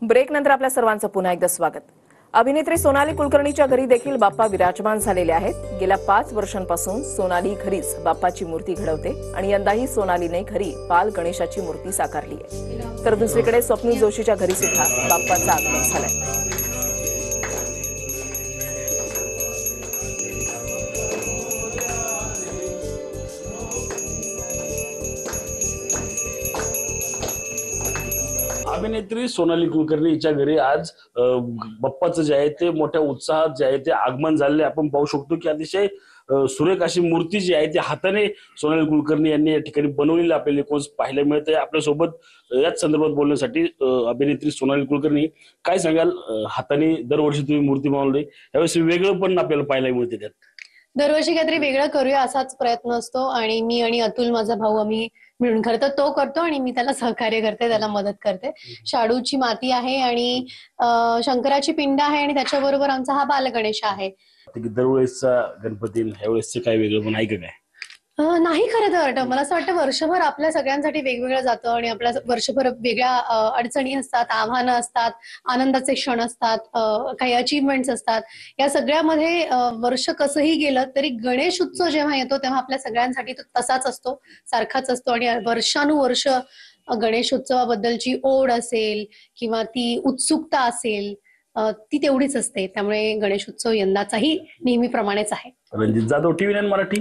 Break नंतर आपल्या सर्वांचं पुन्हा एकदा स्वागत। अभिनेत्री सोनाली कुलकर्णीच्या घरी देखील बाप्पा विराजमान झालेले आहेत। गेल्या 5 वर्षांपासून सोनाली घरीच बाप्पाची मूर्ती घडवते आणि यंदाही सोनालीने घरी बाल गणेशाची मूर्ती साकारली आहे। तर दुसरीकडे स्वप्नील जोशीच्या घरी सुद्धा बाप्पाचं आगमन झालंय। अभिनेत्री सोनाली कुलकर्णी हिच्या घरी आज बाप्पाचं जे आहे ते मोठ्या उत्साहात जे आहे ते आगमन झालेले आपण पाहू शकतो की अतिशय सुरेख अशी मूर्ती जी आहे ती हाताने सोनाली कुलकर्णी यांनी या ठिकाणी बनवलेली आपल्याला कोण पाहायला मिळते। आपल्यासोबत याच संदर्भात बोलण्यासाठी अभिनेत्री सोनाली कुलकर्णी, काय सांगाल? हाताने दरवर्षी तुम्ही मूर्ती बनवली, यावेळेस वेगळं पण आपल्याला पाहायला मिळते त्यात। दरवर्षी काहीतरी वेगळं करूया असाच प्रयत्न असतो आणि मी आणि अतुल माझा भाऊ आम्ही मिळून खरं तर तो करतो आणि मी त्याला सहकार्य करते, त्याला मदत करते। शाडूची माती आहे आणि शंकराची पिंड आहे आणि त्याच्याबरोबर आमचा हा बालगणेश आहे। दरवेळेसचा गणपती ह्यावेळेसचं काय वेगळं पण आहे का? काय नाही, खरं तर मला असं वाटतं वर्षभर आपल्या सगळ्यांसाठी वेगवेगळं जातं आणि आपल्या वर्षभर वेगळ्या अडचणी असतात, आव्हानं असतात, आनंदाचे क्षण असतात, काही अचीवमेंट्स असतात। या सगळ्यामध्ये वर्ष कसंही गेलं तरी गणेश उत्सव जेव्हा येतो तेव्हा आपल्या सगळ्यांसाठी तो तसाच असतो, सारखाच असतो आणि वर्षानुवर्ष गणेश उत्सवाबद्दलची ओढ असेल किंवा ती उत्सुकता असेल ती तेवढीच असते। त्यामुळे गणेश उत्सव यंदाचाही नेहमीप्रमाणेच आहे। रणजित जाधव, TV9 मराठी।